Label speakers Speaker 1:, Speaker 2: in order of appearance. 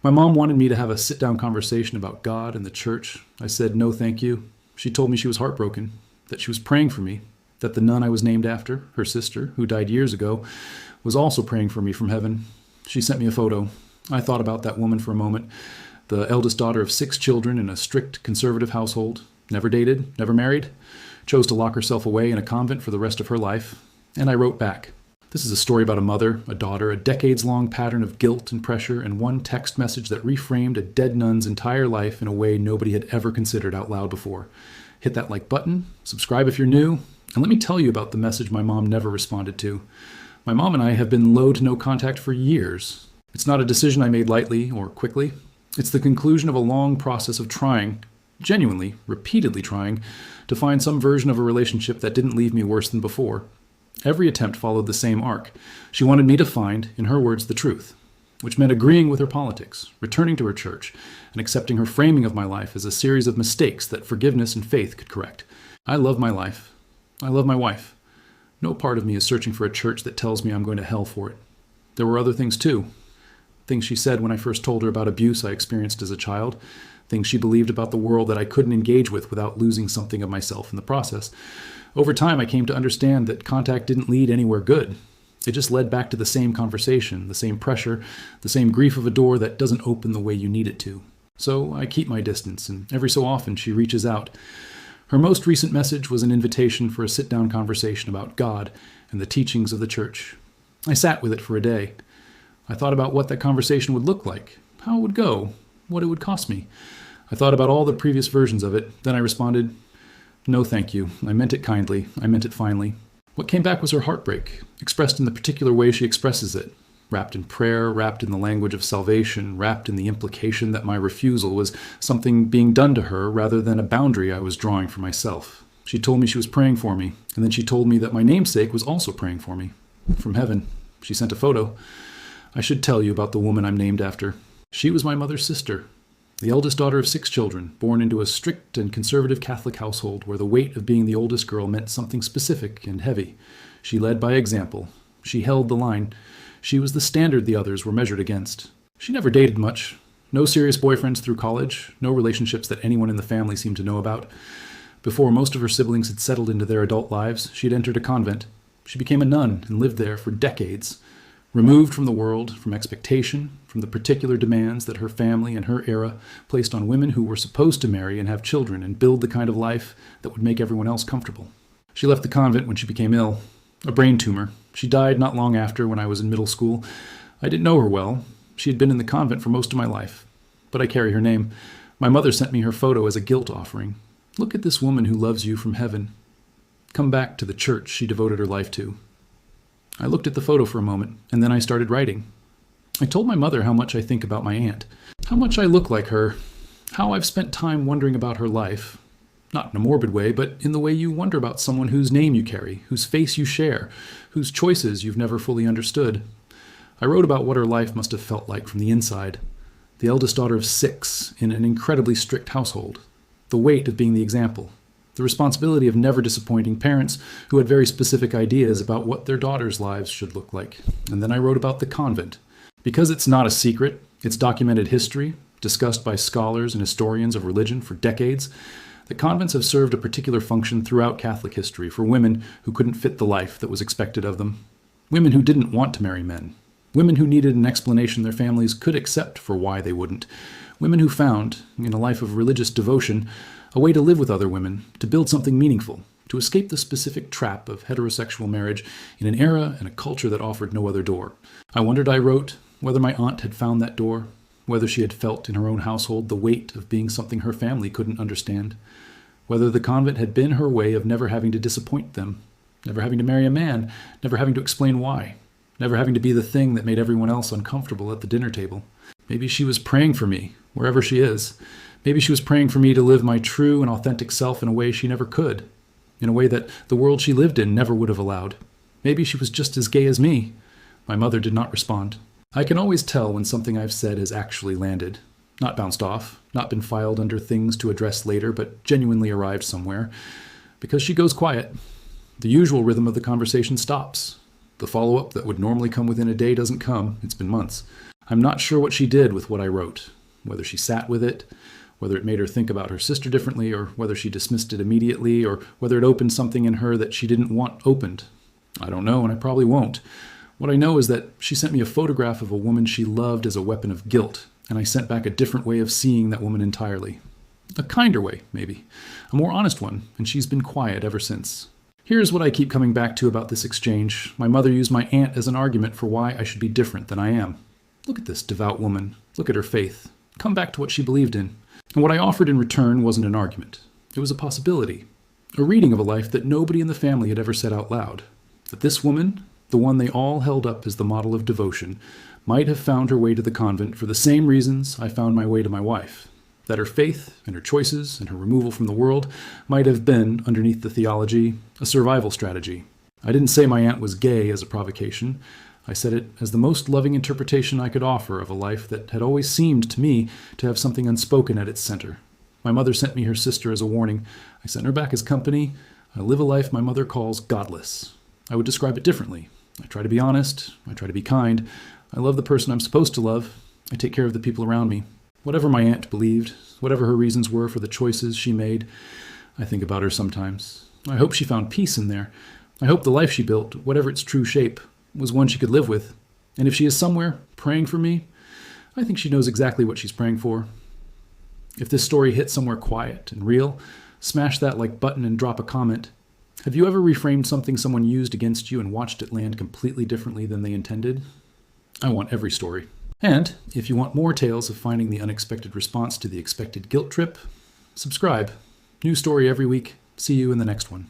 Speaker 1: My mom wanted me to have a sit-down conversation about God and the church. I said no thank you. She told me she was heartbroken, that she was praying for me, that the nun I was named after, her sister, who died years ago, was also praying for me from heaven. She sent me a photo. I thought about that woman for a moment, the eldest daughter of 6 children in a strict conservative household, never dated, never married, chose to lock herself away in a convent for the rest of her life. And I wrote back. This is a story about a mother, a daughter, a decades-long pattern of guilt and pressure, and one text message that reframed a dead nun's entire life in a way nobody had ever considered out loud before. Hit that like button, subscribe if you're new, and let me tell you about the message my mom never responded to. My mom and I have been low to no contact for years. It's not a decision I made lightly or quickly. It's the conclusion of a long process of trying, genuinely, repeatedly trying, to find some version of a relationship that didn't leave me worse than before. Every attempt followed the same arc. She wanted me to find, in her words, the truth, which meant agreeing with her politics, returning to her church, and accepting her framing of my life as a series of mistakes that forgiveness and faith could correct. I love my life. I love my wife. No part of me is searching for a church that tells me I'm going to hell for it. There were other things too. Things she said when I first told her about abuse I experienced as a child. Things she believed about the world that I couldn't engage with without losing something of myself in the process. Over time, I came to understand that contact didn't lead anywhere good. It just led back to the same conversation, the same pressure, the same grief of a door that doesn't open the way you need it to. So I keep my distance, and every so often she reaches out. Her most recent message was an invitation for a sit-down conversation about God and the teachings of the church. I sat with it for a day. I thought about what that conversation would look like, how it would go, what it would cost me. I thought about all the previous versions of it. Then I responded, no thank you. I meant it kindly. I meant it finely. What came back was her heartbreak, expressed in the particular way she expresses it, wrapped in prayer, wrapped in the language of salvation, wrapped in the implication that my refusal was something being done to her rather than a boundary I was drawing for myself. She told me she was praying for me, and then she told me that my namesake was also praying for me. From heaven. She sent a photo. I should tell you about the woman I'm named after. She was my mother's sister, the eldest daughter of 6 children, born into a strict and conservative Catholic household where the weight of being the oldest girl meant something specific and heavy. She led by example. She held the line. She was the standard the others were measured against. She never dated much. No serious boyfriends through college, no relationships that anyone in the family seemed to know about. Before most of her siblings had settled into their adult lives, she had entered a convent. She became a nun and lived there for decades. Removed from the world, from expectation, from the particular demands that her family and her era placed on women who were supposed to marry and have children and build the kind of life that would make everyone else comfortable. She left the convent when she became ill, a brain tumor. She died not long after when I was in middle school. I didn't know her well. She had been in the convent for most of my life. But I carry her name. My mother sent me her photo as a guilt offering. Look at this woman who loves you from heaven. Come back to the church she devoted her life to. I looked at the photo for a moment, and then I started writing. I told my mother how much I think about my aunt, how much I look like her, how I've spent time wondering about her life. Not in a morbid way, but in the way you wonder about someone whose name you carry, whose face you share, whose choices you've never fully understood. I wrote about what her life must have felt like from the inside. The eldest daughter of 6 in an incredibly strict household. The weight of being the example. The responsibility of never disappointing parents who had very specific ideas about what their daughters' lives should look like. And then I wrote about the convent. Because it's not a secret, it's documented history, discussed by scholars and historians of religion for decades. The convents have served a particular function throughout Catholic history for women who couldn't fit the life that was expected of them. Women who didn't want to marry men. Women who needed an explanation their families could accept for why they wouldn't. Women who found, in a life of religious devotion, a way to live with other women, to build something meaningful, to escape the specific trap of heterosexual marriage in an era and a culture that offered no other door. I wondered, I wrote, whether my aunt had found that door, whether she had felt in her own household the weight of being something her family couldn't understand, whether the convent had been her way of never having to disappoint them, never having to marry a man, never having to explain why, never having to be the thing that made everyone else uncomfortable at the dinner table. Maybe she was praying for me, wherever she is. Maybe she was praying for me to live my true and authentic self in a way she never could, in a way that the world she lived in never would have allowed. Maybe she was just as gay as me. My mother did not respond. I can always tell when something I've said has actually landed, not bounced off, not been filed under things to address later, but genuinely arrived somewhere, because she goes quiet. The usual rhythm of the conversation stops. The follow-up that would normally come within a day doesn't come. It's been months. I'm not sure what she did with what I wrote, whether she sat with it, whether it made her think about her sister differently, or whether she dismissed it immediately, or whether it opened something in her that she didn't want opened. I don't know, and I probably won't. What I know is that she sent me a photograph of a woman she loved as a weapon of guilt, and I sent back a different way of seeing that woman entirely. A kinder way, maybe. A more honest one, and she's been quiet ever since. Here's what I keep coming back to about this exchange. My mother used my aunt as an argument for why I should be different than I am. Look at this devout woman. Look at her faith. Come back to what she believed in. And what I offered in return wasn't an argument. It was a possibility. A reading of a life that nobody in the family had ever said out loud. That this woman, the one they all held up as the model of devotion, might have found her way to the convent for the same reasons I found my way to my wife. That her faith and her choices and her removal from the world might have been, underneath the theology, a survival strategy. I didn't say my aunt was gay as a provocation. I said it as the most loving interpretation I could offer of a life that had always seemed to me to have something unspoken at its center. My mother sent me her sister as a warning. I sent her back as company. I live a life my mother calls godless. I would describe it differently. I try to be honest. I try to be kind. I love the person I'm supposed to love. I take care of the people around me. Whatever my aunt believed, whatever her reasons were for the choices she made, I think about her sometimes. I hope she found peace in there. I hope the life she built, whatever its true shape, was one she could live with. And if she is somewhere praying for me, I think she knows exactly what she's praying for. If this story hits somewhere quiet and real, smash that like button and drop a comment. Have you ever reframed something someone used against you and watched it land completely differently than they intended? I want every story. And if you want more tales of finding the unexpected response to the expected guilt trip, subscribe. New story every week. See you in the next one.